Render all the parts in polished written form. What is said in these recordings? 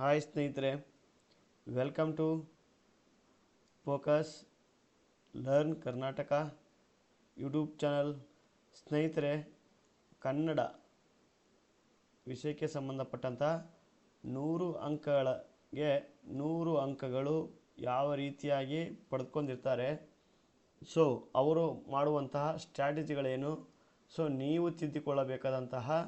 Hi ಸ್ನೇಹಿತರೆ, welcome to focus learn Karnataka YouTube channel. ಸ್ನೇಹಿತರೆ, ಕನ್ನಡ ವಿಷಯಕ್ಕೆ ಸಂಬಂಧಪಟ್ಟಂಥ 100 ಅಂಕಗಳಿಗೆ 100 ಅಂಕಗಳು ಯಾವ ರೀತಿಯಾಗಿ ಪಡೆದುಕೊಂಡಿರ್ತಾರೆ, ಸೊ ಅವರು ಮಾಡುವಂತಹ ಸ್ಟ್ರಾಟಜಿಗಳೇನು, ಸೊ ನೀವು ತಿದ್ದಿಕೊಳ್ಳಬೇಕಾದಂತಹ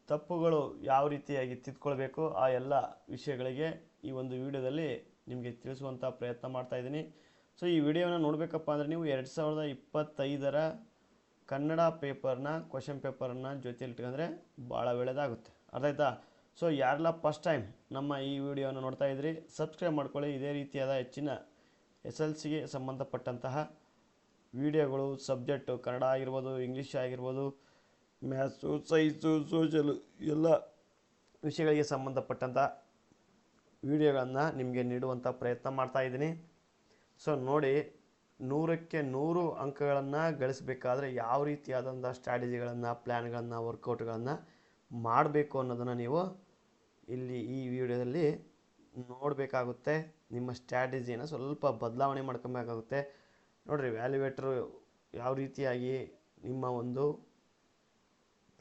ತಪ್ಪುಗಳು ಯಾವ ರೀತಿಯಾಗಿ ತಿದ್ಕೊಳ್ಬೇಕು, ಆ ಎಲ್ಲ ವಿಷಯಗಳಿಗೆ ಈ ಒಂದು ವಿಡಿಯೋದಲ್ಲಿ ನಿಮಗೆ ತಿಳಿಸುವಂಥ ಪ್ರಯತ್ನ ಮಾಡ್ತಾ ಇದ್ದೀನಿ. ಸೊ ಈ ವಿಡಿಯೋನ ನೋಡಬೇಕಪ್ಪ ಅಂದರೆ ನೀವು 2025ರ ಕನ್ನಡ ಪೇಪರ್ನ ಕ್ವಶನ್ ಪೇಪರನ್ನು ಜೊತೆಯಲ್ಲಿ ಇಟ್ಕೊಂಡ್ರೆ ಭಾಳ ಒಳ್ಳೆಯದಾಗುತ್ತೆ. ಅರ್ಥ ಆಯ್ತಾ? ಸೊ ಯಾರೆಲ್ಲ ಫಸ್ಟ್ ಟೈಮ್ ನಮ್ಮ ಈ ವಿಡಿಯೋನ ನೋಡ್ತಾ ಇದ್ರಿ, ಸಬ್ಸ್ಕ್ರೈಬ್ ಮಾಡ್ಕೊಳ್ಳಿ. ಇದೇ ರೀತಿಯಾದ ಹೆಚ್ಚಿನ SLCಗೆ ಸಂಬಂಧಪಟ್ಟಂತಹ ವಿಡಿಯೋಗಳು, ಸಬ್ಜೆಕ್ಟು ಕನ್ನಡ ಆಗಿರ್ಬೋದು, ಇಂಗ್ಲೀಷ್ ಆಗಿರ್ಬೋದು, ಮ್ಯಾಥ್ಸು, ಸೈನ್ಸು, ಸೋಷಲು ಎಲ್ಲ ವಿಷಯಗಳಿಗೆ ಸಂಬಂಧಪಟ್ಟಂಥ ವಿಡಿಯೋಗಳನ್ನು ನಿಮಗೆ ನೀಡುವಂಥ ಪ್ರಯತ್ನ ಮಾಡ್ತಾಯಿದ್ದೀನಿ. ಸೊ ನೋಡಿ, 100ಕ್ಕೆ 100 ಅಂಕಗಳನ್ನು ಗಳಿಸಬೇಕಾದ್ರೆ ಯಾವ ರೀತಿಯಾದಂಥ ಸ್ಟ್ರಾಟಜಿಗಳನ್ನು, ಪ್ಲ್ಯಾನ್ಗಳನ್ನು, ವರ್ಕೌಟ್ಗಳನ್ನು ಮಾಡಬೇಕು ಅನ್ನೋದನ್ನು ನೀವು ಇಲ್ಲಿ ಈ ವಿಡಿಯೋದಲ್ಲಿ ನೋಡಬೇಕಾಗುತ್ತೆ. ನಿಮ್ಮ ಸ್ಟ್ರಾಟಜಿಯನ್ನು ಸ್ವಲ್ಪ ಬದಲಾವಣೆ ಮಾಡ್ಕೊಬೇಕಾಗುತ್ತೆ. ನೋಡಿರಿ, ವ್ಯಾಲ್ಯುವೇಟ್ರು ಯಾವ ರೀತಿಯಾಗಿ ನಿಮ್ಮ ಒಂದು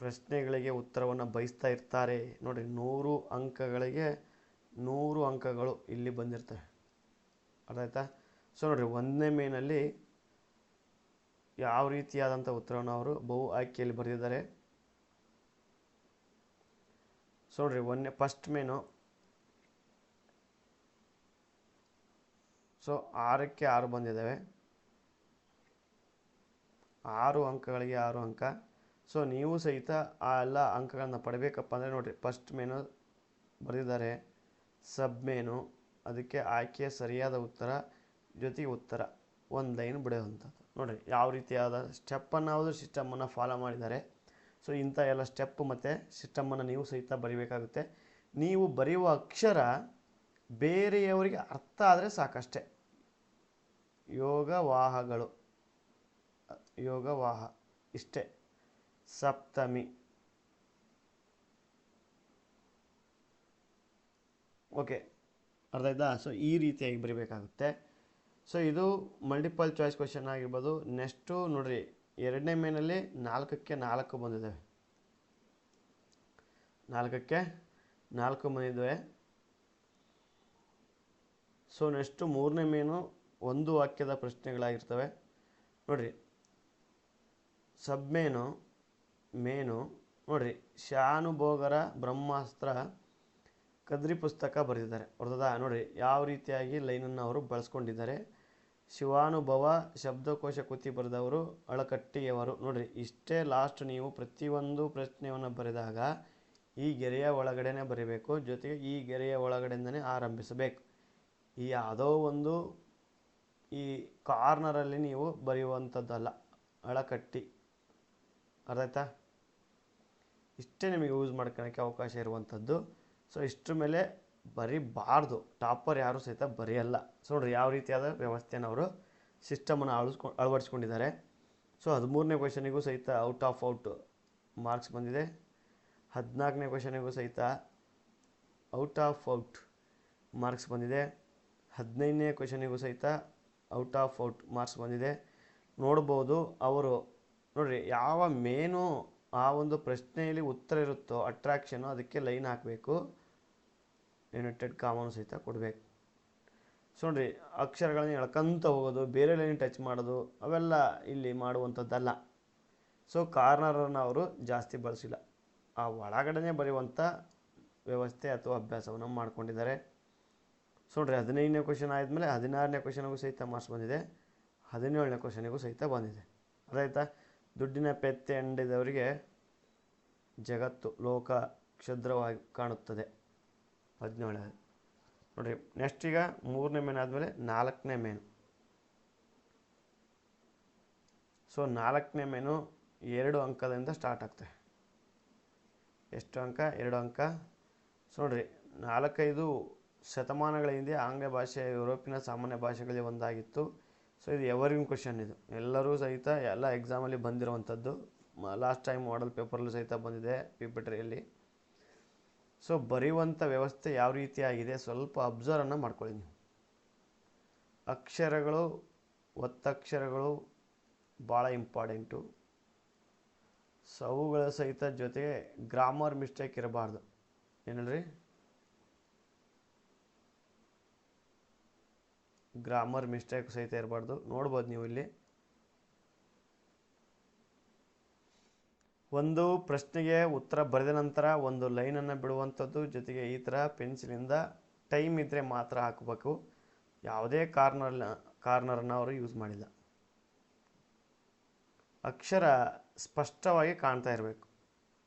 ಪ್ರಶ್ನೆಗಳಿಗೆ ಉತ್ತರವನ್ನು ಬಯಸ್ತಾ ಇರ್ತಾರೆ. ನೋಡಿ, 100 ಅಂಕಗಳಿಗೆ 100 ಅಂಕಗಳು ಇಲ್ಲಿ ಬಂದಿರ್ತವೆ. ಅರ್ಥ ಆಯ್ತಾ? ಸೊ ನೋಡಿರಿ, 1ನೇ ಮೇನಲ್ಲಿ ಯಾವ ರೀತಿಯಾದಂಥ ಉತ್ತರವನ್ನು ಅವರು ಬಹು ಆಯ್ಕೆಯಲ್ಲಿ ಬರೆದಿದ್ದಾರೆ. ಸೊ ನೋಡಿರಿ, ಫಸ್ಟ್ ಮೇನು. ಸೊ 6ಕ್ಕೆ 6 ಬಂದಿದ್ದಾವೆ. 6 ಅಂಕಗಳಿಗೆ 6 ಅಂಕ. ಸೊ ನೀವು ಸಹಿತ ಆ ಎಲ್ಲ ಅಂಕಗಳನ್ನು ಪಡಿಬೇಕಪ್ಪ ಅಂದರೆ ನೋಡಿರಿ, ಫಸ್ಟ್ ಮೇನು ಬರೆದಿದ್ದಾರೆ, ಸಬ್ ಮೇನು, ಅದಕ್ಕೆ ಆಯ್ಕೆಯ ಸರಿಯಾದ ಉತ್ತರ ಜೊತೆಗೆ ಉತ್ತರ ಒಂದು ಲೈನ್ ಬಿಡುವಂಥದ್ದು. ನೋಡಿರಿ, ಯಾವ ರೀತಿಯಾದ ಸ್ಟೆಪ್ಪನ್ನು ಅವರು ಸಿಸ್ಟಮನ್ನು ಫಾಲೋ ಮಾಡಿದ್ದಾರೆ. ಸೊ ಇಂಥ ಎಲ್ಲ ಸ್ಟೆಪ್ಪು ಮತ್ತು ಸಿಸ್ಟಮನ್ನು ನೀವು ಸಹಿತ ಬರೀಬೇಕಾಗುತ್ತೆ. ನೀವು ಬರೆಯುವ ಅಕ್ಷರ ಬೇರೆಯವರಿಗೆ ಅರ್ಥ ಆದರೆ ಸಾಕಷ್ಟೇ. ಯೋಗವಾಹಗಳು, ಯೋಗವಾಹ ಇಷ್ಟೇ. ಸಪ್ತಮಿ, ಓಕೆ, ಅರ್ಥ ಆಯ್ತಾ? ಸೊ ಈ ರೀತಿಯಾಗಿ ಬರೀಬೇಕಾಗುತ್ತೆ. ಸೊ ಇದು ಮಲ್ಟಿಪಲ್ ಚಾಯ್ಸ್ ಕ್ವೆಶನ್ ಆಗಿರ್ಬೋದು. ನೆಕ್ಸ್ಟು ನೋಡಿರಿ, 2ನೇ ಮೇನಲ್ಲಿ 4ಕ್ಕೆ 4 ಬಂದಿದ್ದಾವೆ. 4ಕ್ಕೆ 4 ಬಂದಿದ್ದಾವೆ. ಸೊ ನೆಕ್ಸ್ಟು 3ನೇ ಮೇನು ಒಂದು ವಾಕ್ಯದ ಪ್ರಶ್ನೆಗಳಾಗಿರ್ತವೆ. ನೋಡಿರಿ, ಸಬ್ ಮೇನು, ಮೇನು ನೋಡಿರಿ, ಶಾನುಭೋಗರ ಬ್ರಹ್ಮಾಸ್ತ್ರ ಕದ್ರಿ ಪುಸ್ತಕ ಬರೆದಿದ್ದಾರೆ. ಹೊರತದ ನೋಡಿರಿ, ಯಾವ ರೀತಿಯಾಗಿ ಲೈನನ್ನು ಅವರು ಬಳಸ್ಕೊಂಡಿದ್ದಾರೆ. ಶಿವಾನುಭವ ಶಬ್ದಕೋಶ ಕೃತಿ ಬರೆದವರು ಅಳಕಟ್ಟಿಯವರು. ನೋಡಿರಿ, ಇಷ್ಟೇ ಲಾಸ್ಟ್. ನೀವು ಪ್ರತಿಯೊಂದು ಪ್ರಶ್ನೆಯನ್ನು ಬರೆದಾಗ ಈ ಗೆರೆಯ ಒಳಗಡೆನೇ ಬರೀಬೇಕು, ಜೊತೆಗೆ ಈ ಗೆರೆಯ ಒಳಗಡೆಯಿಂದನೇ ಆರಂಭಿಸಬೇಕು. ಈ ಯಾವುದೋ ಒಂದು ಈ ಕಾರ್ನರಲ್ಲಿ ನೀವು ಬರೆಯುವಂಥದ್ದಲ್ಲ, ಅಳಕಟ್ಟಿ. ಅರ್ಥ ಆಯ್ತಾ? ಇಷ್ಟೇ ನಿಮಗೆ ಯೂಸ್ ಮಾಡ್ಕೊಳ್ಳೋಕ್ಕೆ ಅವಕಾಶ ಇರುವಂಥದ್ದು. ಸೊ ಇಷ್ಟರ ಮೇಲೆ ಬರೀಬಾರ್ದು. ಟಾಪರ್ ಯಾರೂ ಸಹಿತ ಬರೆಯಲ್ಲ. ಸೊ ನೋಡಿರಿ, ಯಾವ ರೀತಿಯಾದ ವ್ಯವಸ್ಥೆಯನ್ನು ಅವರು ಸಿಸ್ಟಮನ್ನು ಅಳವಡಿಸ್ಕೊಂಡಿದ್ದಾರೆ. ಸೊ 13ನೇ ಕ್ವೆಶನಿಗೂ ಸಹಿತ ಔಟ್ ಆಫ್ ಔಟ್ ಮಾರ್ಕ್ಸ್ ಬಂದಿದೆ. 14ನೇ ಕ್ವೆಶನಿಗೂ ಸಹಿತ ಔಟ್ ಆಫ್ ಔಟ್ ಮಾರ್ಕ್ಸ್ ಬಂದಿದೆ. 15ನೇ ಕ್ವೆಶನಿಗೂ ಸಹಿತ ಔಟ್ ಆಫ್ ಔಟ್ ಮಾರ್ಕ್ಸ್ ಬಂದಿದೆ. ನೋಡ್ಬೋದು, ಅವರು ನೋಡಿರಿ, ಯಾವ ಮೇನು ಆ ಒಂದು ಪ್ರಶ್ನೆಯಲ್ಲಿ ಉತ್ತರ ಇರುತ್ತೋ ಅಟ್ರಾಕ್ಷನು, ಅದಕ್ಕೆ ಲೈನ್ ಹಾಕಬೇಕು, ಯುನೈಟೆಡ್ ಕಾಮನ್ ಸಹಿತ ಕೊಡಬೇಕು. ಸೊ ನೋಡಿರಿ, ಅಕ್ಷರಗಳನ್ನು ಎಳ್ಕೊಂತ ಹೋಗೋದು, ಬೇರೆ ಲೈನ್ ಟಚ್ ಮಾಡೋದು, ಅವೆಲ್ಲ ಇಲ್ಲಿ ಮಾಡುವಂಥದ್ದಲ್ಲ. ಸೊ ಕಾರ್ನರನ್ನು ಅವರು ಜಾಸ್ತಿ ಬಳಸಿಲ್ಲ, ಆ ಒಳಗಡೆ ಬರೆಯುವಂಥ ವ್ಯವಸ್ಥೆ ಅಥವಾ ಅಭ್ಯಾಸವನ್ನು ಮಾಡ್ಕೊಂಡಿದ್ದಾರೆ. ಸೊ ನೋಡಿರಿ, 15ನೇ ಕ್ವೆಶನ್ ಆದಮೇಲೆ 16ನೇ ಕ್ವೆಶನಿಗೂ ಸಹಿತ ಮಾರ್ಕ್ಸ್ ಬಂದಿದೆ. 17ನೇ ಕ್ವೆಶನಿಗೂ ಸಹಿತ ಬಂದಿದೆ. ಅದಾಯ್ತಾ? ದುಡ್ಡಿನ ಪೆತ್ತೆ ಅಂಡಿದವರಿಗೆ ಜಗತ್ತು ಲೋಕ ಕ್ಷುದ್ರವಾಗಿ ಕಾಣುತ್ತದೆ. 17. ನೋಡಿರಿ, ನೆಕ್ಸ್ಟ್ ಈಗ 3ನೇ ಮೇನ್ ಆದಮೇಲೆ 4ನೇ ಮೇನು. ಸೊ 4ನೇ ಮೇನು 2 ಅಂಕದಿಂದ ಸ್ಟಾರ್ಟ್ ಆಗ್ತದೆ. ಎಷ್ಟು ಅಂಕ? 2 ಅಂಕ. ಸೊ ನೋಡಿರಿ, 4-5 ಶತಮಾನಗಳ ಹಿಂದೆ ಆಂಗ್ಲ ಭಾಷೆ ಯುರೋಪಿನ ಸಾಮಾನ್ಯ ಭಾಷೆಗಳಲ್ಲಿ ಒಂದಾಗಿತ್ತು. ಸೊ ಇದು ಎವರ್ಗ್ರೀನ್ ಕ್ವೆಶನ್. ಇದು ಎಲ್ಲರೂ ಸಹಿತ ಎಲ್ಲ ಎಕ್ಸಾಮಲ್ಲಿ ಬಂದಿರುವಂಥದ್ದು. ಲಾಸ್ಟ್ ಟೈಮ್ ಮಾಡಲ್ ಪೇಪರಲ್ಲೂ ಸಹಿತ ಬಂದಿದೆ, PPTಯಲ್ಲಿ. ಸೊ ಬರೆಯುವಂಥ ವ್ಯವಸ್ಥೆ ಯಾವ ರೀತಿಯಾಗಿದೆ ಸ್ವಲ್ಪ ಅಬ್ಸರ್ವನ್ನು ಮಾಡ್ಕೊಳ್ಳಿ ನೀವು. ಅಕ್ಷರಗಳು, ಒತ್ತಕ್ಷರಗಳು ಭಾಳ ಇಂಪಾರ್ಟೆಂಟು. ಸೊ ಅವುಗಳ ಸಹಿತ ಜೊತೆಗೆ ಗ್ರಾಮರ್ ಮಿಸ್ಟೇಕ್ ಇರಬಾರ್ದು. ಏನಲ್ರಿ, ಗ್ರಾಮರ್ ಮಿಸ್ಟೇಕ್ ಸಹಿತ ಇರಬಾರ್ದು. ನೋಡ್ಬೋದು ನೀವು ಇಲ್ಲಿ ಒಂದು ಪ್ರಶ್ನೆಗೆ ಉತ್ತರ ಬರೆದ ನಂತರ ಒಂದು ಲೈನನ್ನು ಬಿಡುವಂಥದ್ದು, ಜೊತೆಗೆ ಈ ಥರ ಪೆನ್ಸಿಲಿಂದ ಟೈಮ್ ಇದ್ದರೆ ಮಾತ್ರ ಹಾಕಬೇಕು. ಯಾವುದೇ ಕಾರ್ನರನ್ನು ಅವರು ಯೂಸ್ ಮಾಡಿಲ್ಲ. ಅಕ್ಷರ ಸ್ಪಷ್ಟವಾಗಿ ಕಾಣ್ತಾ ಇರಬೇಕು.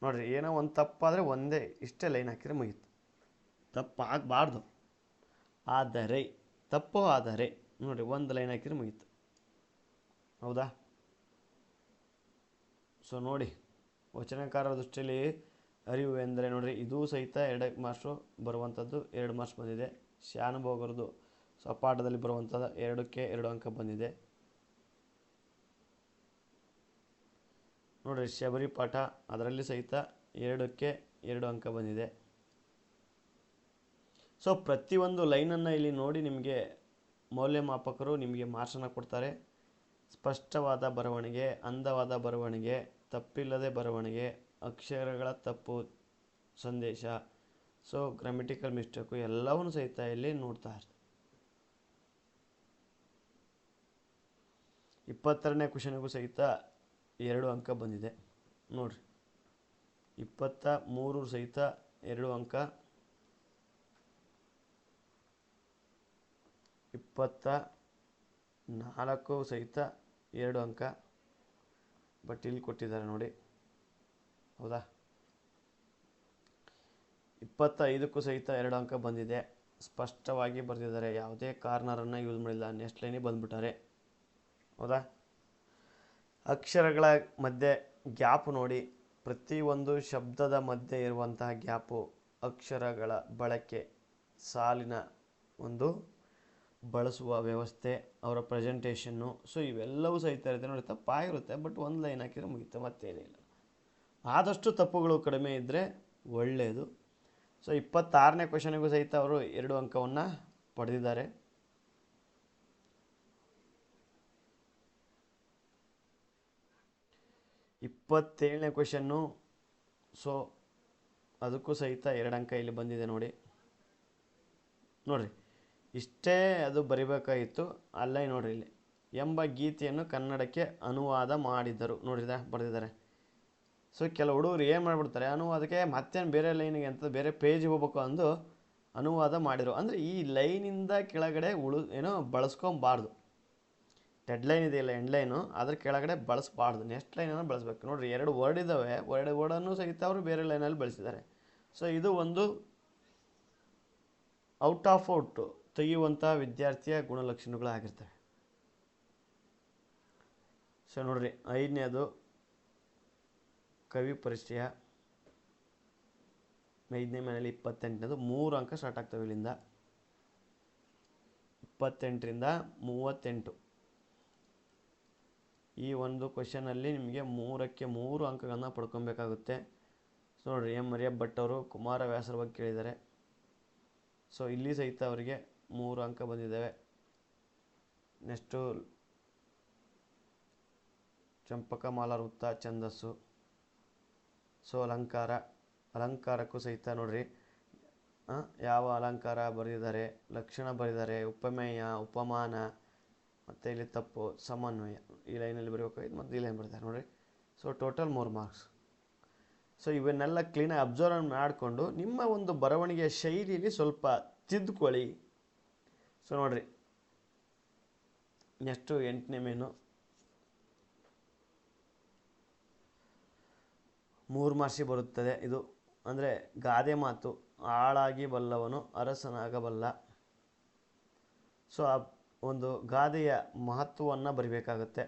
ನೋಡಿರಿ, ಏನೋ ಒಂದು ತಪ್ಪಾದರೆ ಒಂದೇ ಇಷ್ಟೇ ಲೈನ್ ಹಾಕಿದರೆ ಮುಗೀತು. ತಪ್ಪು ಆಗಬಾರ್ದು. ಆದರೆ ತಪ್ಪು ಆದರೆ ನೋಡಿರಿ ಒಂದು ಲೈನ್ ಹಾಕಿದರೆ ಮುಗೀತು. ಹೌದಾ? ಸೊ ನೋಡಿ, ವಚನಕಾರರ ದೃಷ್ಟಿಯಲ್ಲಿ ಅರಿವು ಎಂದರೆ ನೋಡಿರಿ, ಇದೂ ಸಹಿತ 2 ಮಾರ್ಕ್ಸು ಬರುವಂಥದ್ದು 2 ಮಾರ್ಕ್ಸ್ ಬಂದಿದೆ. ಶಾನುಭೋಗರದು ಸಪಾಠದಲ್ಲಿ ಬರುವಂಥದ್ದು 2ಕ್ಕೆ 2 ಅಂಕ ಬಂದಿದೆ. ನೋಡಿರಿ, ಶಬರಿ ಪಾಠ ಅದರಲ್ಲಿ ಸಹಿತ 2ಕ್ಕೆ 2 ಅಂಕ ಬಂದಿದೆ. ಸೊ ಪ್ರತಿಯೊಂದು ಲೈನನ್ನು ಇಲ್ಲಿ ನೋಡಿ ನಿಮಗೆ ಮೌಲ್ಯಮಾಪಕರು ನಿಮಗೆ ಮಾರ್ಕ್ಸನ್ನು ಕೊಡ್ತಾರೆ. ಸ್ಪಷ್ಟವಾದ ಬರವಣಿಗೆ, ಅಂದವಾದ ಬರವಣಿಗೆ, ತಪ್ಪಿಲ್ಲದೆ ಬರವಣಿಗೆ, ಅಕ್ಷರಗಳ ತಪ್ಪು ಸಂದೇಶ, ಸೊ ಗ್ರಾಮೆಟಿಕಲ್ ಮಿಸ್ಟೇಕು ಎಲ್ಲವನ್ನೂ ಸಹಿತ ಇಲ್ಲಿ ನೋಡ್ತಾ ಇರ್ತಾರೆ. 22ನೇ ಕ್ವಶನ್ಗೂ ಸಹಿತ 2 ಅಂಕ ಬಂದಿದೆ. ನೋಡಿರಿ, 23 ಸಹಿತ 2 ಅಂಕ, 24 ಸಹಿತ 2 ಅಂಕ. ಬಟ್ ಇಲ್ಲಿ ಕೊಟ್ಟಿದ್ದಾರೆ ನೋಡಿ, ಹೌದಾ? 25ಕ್ಕೂ ಸಹಿತ 2 ಅಂಕ ಬಂದಿದೆ. ಸ್ಪಷ್ಟವಾಗಿ ಬರೆದಿದ್ದಾರೆ, ಯಾವುದೇ ಕಾರ್ನರನ್ನು ಯೂಸ್ ಮಾಡಿಲ್ಲ, ನೆಕ್ಸ್ಟ್ ಲೈನಿಗೆ ಬಂದುಬಿಟ್ಟಾರೆ. ಹೌದಾ? ಅಕ್ಷರಗಳ ಮಧ್ಯೆ ಗ್ಯಾಪ್ ನೋಡಿ, ಪ್ರತಿಯೊಂದು ಶಬ್ದದ ಮಧ್ಯೆ ಇರುವಂತಹ ಗ್ಯಾಪು, ಅಕ್ಷರಗಳ ಬಳಕೆ, ಸಾಲಿನ ಒಂದು ಬಳಸುವ ವ್ಯವಸ್ಥೆ, ಅವರ ಪ್ರೆಸೆಂಟೇಷನ್ನು, ಸೊ ಇವೆಲ್ಲವೂ ಸಹಿತ ಇರುತ್ತೆ ನೋಡಿ. ತಪ್ಪಾಗಿರುತ್ತೆ, ಬಟ್ ಒಂದು ಲೈನ್ ಹಾಕಿದರೆ ಮುಗಿಯುತ್ತೆ, ಮತ್ತೇನಿಲ್ಲ. ಆದಷ್ಟು ತಪ್ಪುಗಳು ಕಡಿಮೆ ಇದ್ದರೆ ಒಳ್ಳೆಯದು. ಸೊ 26ನೇ ಕ್ವಶನಿಗೂ ಸಹಿತ ಅವರು 2 ಅಂಕವನ್ನು ಪಡೆದಿದ್ದಾರೆ. 27ನೇ ಕ್ವಶನ್ನು, ಸೊ ಅದಕ್ಕೂ ಸಹಿತ 2 ಅಂಕ ಇಲ್ಲಿ ಬಂದಿದೆ ನೋಡಿ. ನೋಡಿರಿ, ಇಷ್ಟೇ ಅದು ಬರಿಬೇಕಾಗಿತ್ತು. ಅಲ್ಲೇ ನೋಡಿರಿ, ಇಲ್ಲಿ ಎಂಬ ಗೀತೆಯನ್ನು ಕನ್ನಡಕ್ಕೆ ಅನುವಾದ ಮಾಡಿದರು. ನೋಡಿದ ಬರೆದಿದ್ದಾರೆ. ಸೊ ಕೆಲವು ಹುಡುಗರು ಏನು ಮಾಡಿಬಿಡ್ತಾರೆ, ಅನುವಾದಕ್ಕೆ ಮತ್ತೇನು ಬೇರೆ ಲೈನಿಗೆ ಅಂತ ಬೇರೆ ಪೇಜಿಗೆ ಹೋಗ್ಬೇಕು ಅಂದು ಅನುವಾದ ಮಾಡಿದರು. ಅಂದರೆ ಈ ಲೈನಿಂದ ಕೆಳಗಡೆ ಏನೋ ಬಳಸ್ಕೊಬಾರ್ದು. ಡೆಡ್ಲೈನ್ ಇದೆಯಲ್ಲ, ಎಂಡ್ಲೈನು, ಅದ್ರ ಕೆಳಗಡೆ ಬಳಸಬಾರ್ದು. ನೆಕ್ಸ್ಟ್ ಲೈನನ್ನು ಬಳಸಬೇಕು. ನೋಡಿರಿ, 2 ವರ್ಡ್ ಇದ್ದಾವೆ, 2 ವರ್ಡನ್ನು ಸಹಿತ ಅವರು ಬೇರೆ ಲೈನಲ್ಲಿ ಬಳಸಿದ್ದಾರೆ. ಸೊ ಇದು ಒಂದು ಔಟ್ ಆಫ್ ಔಟ್ ತೆಗೆಯುವಂಥ ವಿದ್ಯಾರ್ಥಿಯ ಗುಣಲಕ್ಷಣಗಳಾಗಿರ್ತವೆ. ಸೊ ನೋಡಿರಿ, 5ನೇದು ಕವಿ ಪರಿಚಯ, 5ನೇ ಮನೆಯಲ್ಲಿ 28ನೇದು 3 ಅಂಕ ಸ್ಟಾರ್ಟ್ ಆಗ್ತವೆ. ಇಲ್ಲಿಂದ 28ರಿಂದ 38. ಈ ಒಂದು ಕ್ವಶನಲ್ಲಿ ನಿಮಗೆ 3ಕ್ಕೆ 3 ಅಂಕಗಳನ್ನು ಪಡ್ಕೊಬೇಕಾಗುತ್ತೆ. ಸೊ ನೋಡಿರಿ, ಎಂ ಮರಿಯಪ್ಪ ಭಟ್ ಅವರು ಕುಮಾರವ್ಯಾಸರ ಬಗ್ಗೆ ಕೇಳಿದ್ದಾರೆ. ಸೊ ಇಲ್ಲಿ ಸಹಿತ ಅವರಿಗೆ 3 ಅಂಕ ಬಂದಿದ್ದಾವೆ. ನೆಕ್ಸ್ಟು ಚಂಪಕಮಾಲ ವೃತ್ತ ಛಂದಸ್ಸು. ಸೊ ಅಲಂಕಾರಕ್ಕೂ ಸಹಿತ ನೋಡಿರಿ, ಯಾವ ಅಲಂಕಾರ ಬರೆದಿದ್ದಾರೆ, ಲಕ್ಷಣ ಬರೆದಿದ್ದಾರೆ, ಉಪಮೇಯ, ಉಪಮಾನ, ಮತ್ತು ಇಲ್ಲಿ ತಪ್ಪು, ಸಮನ್ವಯ, ಈ ಲೈನಲ್ಲಿ ಬರೀಬೇಕಾಗಿತ್ತು, ಮತ್ತು ಈ ಲೈನ್ ಬರೀತಾರೆ ನೋಡಿರಿ. So total 3 marks. ಸೊ ಇವನ್ನೆಲ್ಲ ಕ್ಲೀನಾಗಿ ಅಬ್ಸರ್ವ್ ಮಾಡಿಕೊಂಡು ನಿಮ್ಮ ಒಂದು ಬರವಣಿಗೆಯ ಶೈಲಿಯಲ್ಲಿ ಸ್ವಲ್ಪ ತಿದ್ದುಕೊಳ್ಳಿ. ಸೊ ನೋಡಿರಿ, ನೆಕ್ಸ್ಟು 8ನೇ ಮೇನು 3 ಮಾರ್ಕ್ಸಿಗೆ ಬರುತ್ತದೆ. ಇದು ಅಂದರೆ ಗಾದೆ ಮಾತು, ಆಳಾಗಿ ಬಲ್ಲವನು ಅರಸನಾಗಬಲ್ಲ. ಸೊ ಆ ಒಂದು ಗಾದೆಯ ಮಹತ್ವವನ್ನು ಬರಿಬೇಕಾಗುತ್ತೆ,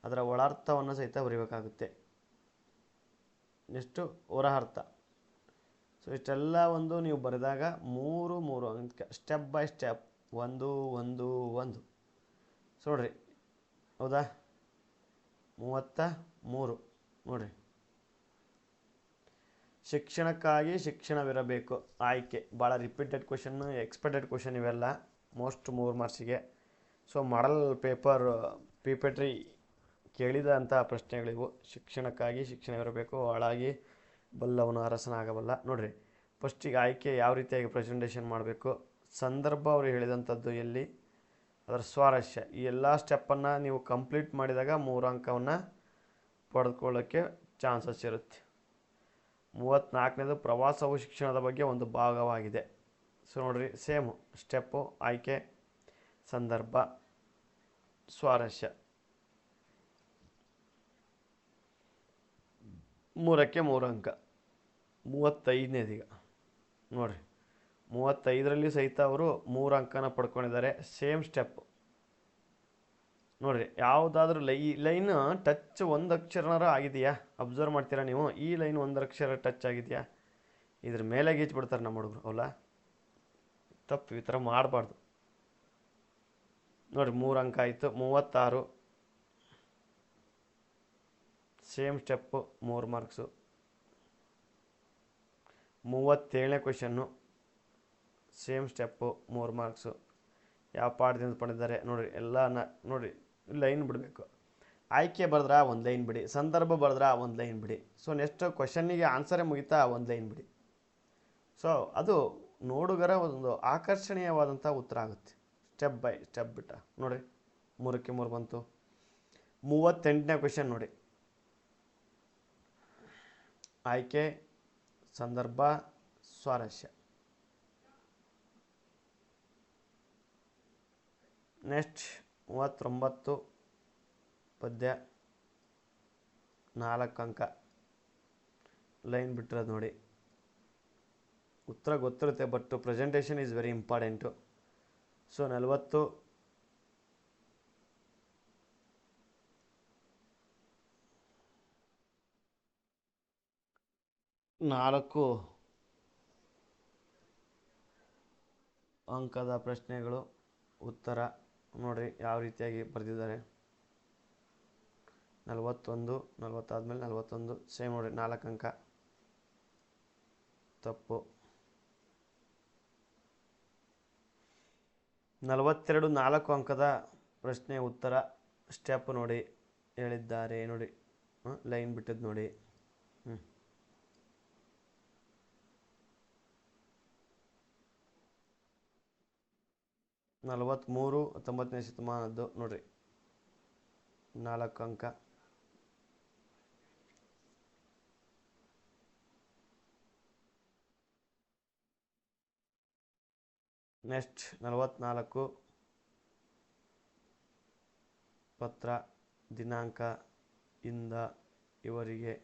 ಅದರ ಒಳಾರ್ಥವನ್ನು ಸಹಿತ ಬರಿಬೇಕಾಗುತ್ತೆ. ನೆಕ್ಸ್ಟು ಹೊರ ಅರ್ಥ. ಸೊ ಇಷ್ಟೆಲ್ಲ ಒಂದು ನೀವು ಬರೆದಾಗ 3 ಅಂಕ, ಸ್ಟೆಪ್ ಬೈ ಸ್ಟೆಪ್, 1 1 1. ಸೊ ನೋಡಿರಿ, ಹೌದಾ? 33 ನೋಡಿರಿ. ಶಿಕ್ಷಣಕ್ಕಾಗಿ ಶಿಕ್ಷಣವಿರಬೇಕು ಆಯ್ಕೆ ಭಾಳ ರಿಪೀಟೆಡ್ ಕ್ವೆಶನ್ ಎಕ್ಸ್ಪೆಕ್ಟೆಡ್ ಕ್ವೆಶನ್ ಇವೆಲ್ಲ ಮೋಸ್ಟ್ 3 ಮಾರ್ಕ್ಸಿಗೆ. ಸೊ ಮಾಡಲ್ ಪೇಪರ್ ಪಿಪೆಟ್ರಿ ಕೇಳಿದಂಥ ಪ್ರಶ್ನೆಗಳಿವು. ಶಿಕ್ಷಣಕ್ಕಾಗಿ ಶಿಕ್ಷಣವಿರಬೇಕು, ಹಾಳಾಗಿ ಬಲ್ಲವನು ಅರಸನಾಗಬಲ್ಲ. ನೋಡಿರಿ, ಫಸ್ಟಿಗೆ ಆಯ್ಕೆ ಯಾವ ರೀತಿಯಾಗಿ ಪ್ರೆಸೆಂಟೇಷನ್ ಮಾಡಬೇಕು, ಸಂದರ್ಭ ಅವರು ಹೇಳಿದಂಥದ್ದು ಎಲ್ಲಿ, ಅದರ ಸ್ವಾರಸ್ಯ, ಈ ಎಲ್ಲ ಸ್ಟೆಪ್ಪನ್ನು ನೀವು ಕಂಪ್ಲೀಟ್ ಮಾಡಿದಾಗ 3 ಅಂಕವನ್ನು ಪಡೆದುಕೊಳ್ಳೋಕ್ಕೆ ಚಾನ್ಸಸ್ ಇರುತ್ತೆ. 34ನೇದು ಪ್ರವಾಸವು ಶಿಕ್ಷಣದ ಬಗ್ಗೆ ಒಂದು ಭಾಗವಾಗಿದೆ. ಸೊ ನೋಡಿರಿ, ಸೇಮು ಸ್ಟೆಪ್ಪು, ಆಯ್ಕೆ, ಸಂದರ್ಭ, ಸ್ವಾರಸ್ಯ, 3ಕ್ಕೆ 3 ಅಂಕ. 35ನೇದೀಗ ನೋಡಿರಿ, 35ರಲ್ಲಿ ಸಹಿತ ಅವರು 3 ಅಂಕನ ಪಡ್ಕೊಂಡಿದ್ದಾರೆ. ಸೇಮ್ ಸ್ಟೆಪ್ ನೋಡಿರಿ, ಯಾವುದಾದ್ರೂ ಲೈನ್ ಟಚ್ ಒಂದು ಅಕ್ಷರನಾರ ಆಗಿದೆಯಾ ಅಬ್ಸರ್ವ್ ಮಾಡ್ತೀರಾ ನೀವು? ಈ ಲೈನ್ ಒಂದು ಅಕ್ಷರ ಟಚ್ ಆಗಿದೆಯಾ? ಇದ್ರ ಮೇಲೆ ಗೀಚ್ಬಿಡ್ತಾರೆ ನಮ್ಮ ಹುಡುಗರು, ಅವಲ್ಲ ತಪ್ಪು, ಈ ಥರ ಮಾಡಬಾರ್ದು. ನೋಡಿ 3 ಅಂಕ ಆಯಿತು. 36 ಸೇಮ್ ಸ್ಟೆಪ್ಪು, 3 ಮಾರ್ಕ್ಸು. 37ನೇ ಕ್ವೆಶನ್ನು ಸೇಮ್ ಸ್ಟೆಪ್ಪು, 3 ಮಾರ್ಕ್ಸು. ಯಾವ ಪಾಠದಿಂದ ಪಡೆದಿದ್ದಾರೆ ನೋಡಿರಿ, ಎಲ್ಲ ನೋಡಿರಿ, ಲೈನ್ ಬಿಡಬೇಕು. ಆಯ್ಕೆ ಬರೆದ್ರೆ 1 ಲೈನ್ ಬಿಡಿ, ಸಂದರ್ಭ ಬರೆದ್ರೆ 1 ಲೈನ್ ಬಿಡಿ. ಸೊ ನೆಕ್ಸ್ಟ್ ಕ್ವೆಶನ್ನಿಗೆ ಆನ್ಸರೇ ಮುಗಿತಾ 1 ಲೈನ್ ಬಿಡಿ. ಸೊ ಅದು ನೋಡುಗರ ಒಂದು ಆಕರ್ಷಣೀಯವಾದಂಥ ಉತ್ತರ ಆಗುತ್ತೆ. ಸ್ಟೆಪ್ ಬೈ ಸ್ಟೆಪ್ ಬಿಟ್ಟ ನೋಡಿರಿ, 3ಕ್ಕೆ 3 ಬಂತು. 38ನೇ ಕ್ವೆಶನ್ ನೋಡಿ, ಆಯ್ಕೆ, ಸಂದರ್ಭ, ಸ್ವಾರಸ್ಯ. ನೆಕ್ಸ್ಟ್ 39 ಪದ್ಯ, 4 ಅಂಕ. ಲೈನ್ ಬಿಟ್ಟಿರೋದು ನೋಡಿ, ಉತ್ತರ ಗೊತ್ತಿರುತ್ತೆ but presentation is very important. So 40 4 ಅಂಕದ ಪ್ರಶ್ನೆಗಳು, ಉತ್ತರ ನೋಡಿರಿ ಯಾವ ರೀತಿಯಾಗಿ ಬರೆದಿದ್ದಾರೆ. 41 ಆದಮೇಲೆ 41 ಸೇಮ್ ನೋಡಿ, 4 ಅಂಕ ತಪ್ಪು. 42 4 ಅಂಕದ ಪ್ರಶ್ನೆ ಉತ್ತರ ಸ್ಟೆಪ್ ನೋಡಿ ಹೇಳಿದ್ದಾರೆ ನೋಡಿ, ಲೈನ್ ಬಿಟ್ಟದ್ದು ನೋಡಿ. 43 19ನೇ ಶತಮಾನದ್ದು ನೋಡಿರಿ, 4 ಅಂಕ. ನೆಕ್ಸ್ಟ್ 44 ಪತ್ರ, ದಿನಾಂಕ, ಇಂದ, ಇವರಿಗೆ,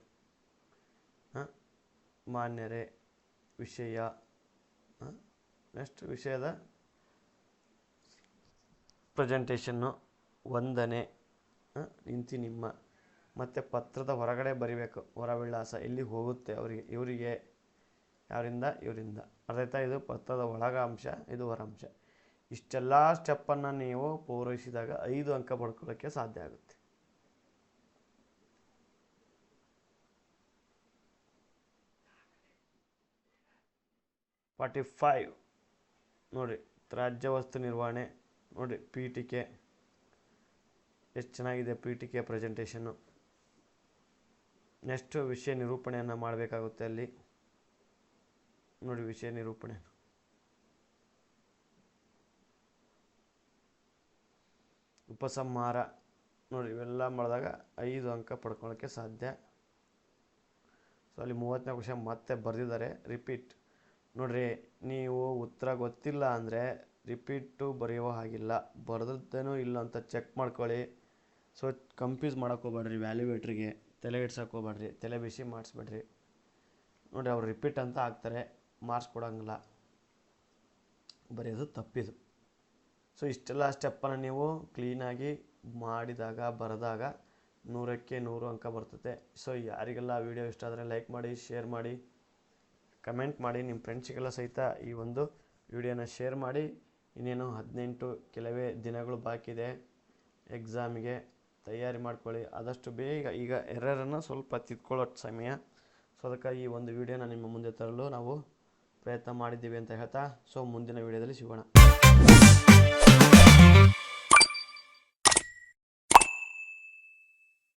ಮಾನ್ಯರೇ, ವಿಷಯ. ನೆಕ್ಸ್ಟ್ ವಿಷಯದ ಪ್ರೆಸೆಂಟೇಷನ್ನು, ವಂದನೆ, ಇಂತಿ ನಿಮ್ಮ, ಮತ್ತು ಪತ್ರದ ಹೊರಗಡೆ ಬರಿಬೇಕು, ಹೊರವಿಳಾಸ ಎಲ್ಲಿ ಹೋಗುತ್ತೆ ಅವರಿಗೆ, ಇವರಿಗೆ, ಯಾರಿಂದ, ಇವರಿಂದ. ಅರ್ಥಾಯ್ತಾ? ಇದು ಪತ್ರದ ಒಳಗಾಂಶ, ಇದು ಹೊರಾಂಶ. ಇಷ್ಟೆಲ್ಲ ಸ್ಟೆಪ್ಪನ್ನು ನೀವು ಪೂರೈಸಿದಾಗ 5 ಅಂಕ ಪಡ್ಕೊಳ್ಳೋಕ್ಕೆ ಸಾಧ್ಯ ಆಗುತ್ತೆ. ಫಾರ್ಟಿ 45 ನೋಡಿ, ತ್ಯಾಜ್ಯ ವಸ್ತು ನಿರ್ವಹಣೆ ನೋಡಿ, ಪೀಠಿಕೆ ಎಷ್ಟು ಚೆನ್ನಾಗಿದೆ, ಪೀಠಿಕೆ ಪ್ರೆಸೆಂಟೇಷನ್ನು. ನೆಕ್ಸ್ಟು ವಿಷಯ ನಿರೂಪಣೆಯನ್ನು ಮಾಡಬೇಕಾಗುತ್ತೆ ಅಲ್ಲಿ ನೋಡಿ, ವಿಷಯ ನಿರೂಪಣೆ. ಉಪಸಂಹಾರ ನೋಡಿ, ಇವೆಲ್ಲ ಮಾಡಿದಾಗ 5 ಅಂಕ ಪಡ್ಕೊಳ್ಳೋಕ್ಕೆ ಸಾಧ್ಯ. ಸೊ ಅಲ್ಲಿ 30ನೇ ಕ್ವೆಶನ್ ಮತ್ತೆ ಬರೆದಿದ್ದಾರೆ, ರಿಪೀಟ್ ನೋಡಿರಿ. ನೀವು ಉತ್ತರ ಗೊತ್ತಿಲ್ಲ ಅಂದರೆ ರಿಪೀಟು ಬರೆಯುವ ಹಾಗಿಲ್ಲ, ಬರೆದದ್ದೇನೋ ಇಲ್ಲ ಅಂತ ಚೆಕ್ ಮಾಡ್ಕೊಳ್ಳಿ. ಸೊ ಕನ್ಫ್ಯೂಸ್ ಮಾಡೋಕ್ಕೆ ಹೋಗ್ಬೇಡ್ರಿ, ವ್ಯಾಲ್ಯೂವೇಟ್ರಿಗೆ ತಲೆ ಇಡ್ಸೋಕೆ ಹೋಗ್ಬೇಡ್ರಿ, ತಲೆ ಬಿಸಿ ಮಾಡಿಸ್ಬೇಡ್ರಿ. ನೋಡಿ, ಅವ್ರು ರಿಪೀಟ್ ಅಂತ ಹಾಕ್ತಾರೆ, ಮಾರ್ಕ್ಸ್ ಕೊಡೋಂಗಿಲ್ಲ, ಬರೆಯೋದು ತಪ್ಪಿದು. ಸೊ ಇಷ್ಟೆಲ್ಲ ಸ್ಟೆಪ್ಪನ್ನು ನೀವು ಕ್ಲೀನಾಗಿ ಮಾಡಿದಾಗ, ಬರೆದಾಗ 100ಕ್ಕೆ 100 ಅಂಕ ಬರ್ತದೆ. ಸೊ ಯಾರಿಗೆಲ್ಲ ವಿಡಿಯೋ ಇಷ್ಟ ಆದರೆ ಲೈಕ್ ಮಾಡಿ, ಶೇರ್ ಮಾಡಿ, ಕಮೆಂಟ್ ಮಾಡಿ, ನಿಮ್ಮ ಫ್ರೆಂಡ್ಸಿಗೆಲ್ಲ ಸಹಿತ ಈ ಒಂದು ವಿಡಿಯೋನ ಶೇರ್ ಮಾಡಿ. ಇನ್ನೇನು 18 ಕೆಲವೇ ದಿನಗಳು ಬಾಕಿ ಇದೆ ಎಕ್ಸಾಮಿಗೆ, ತಯಾರಿ ಮಾಡ್ಕೊಳ್ಳಿ ಆದಷ್ಟು ಬೇಗ. ಈಗ ಎರರನ್ನು ಸ್ವಲ್ಪ ತಿದ್ಕೊಳ್ಳೋ ಸಮಯ. ಸೊ ಅದಕ್ಕಾಗಿ ಈ ಒಂದು ವಿಡಿಯೋನ ನಿಮ್ಮ ಮುಂದೆ ತರಲು ನಾವು ಪ್ರಯತ್ನ ಮಾಡಿದ್ದೀವಿ ಅಂತ ಹೇಳ್ತಾ, ಸೊ ಮುಂದಿನ ವಿಡಿಯೋದಲ್ಲಿ ಸಿಗೋಣ.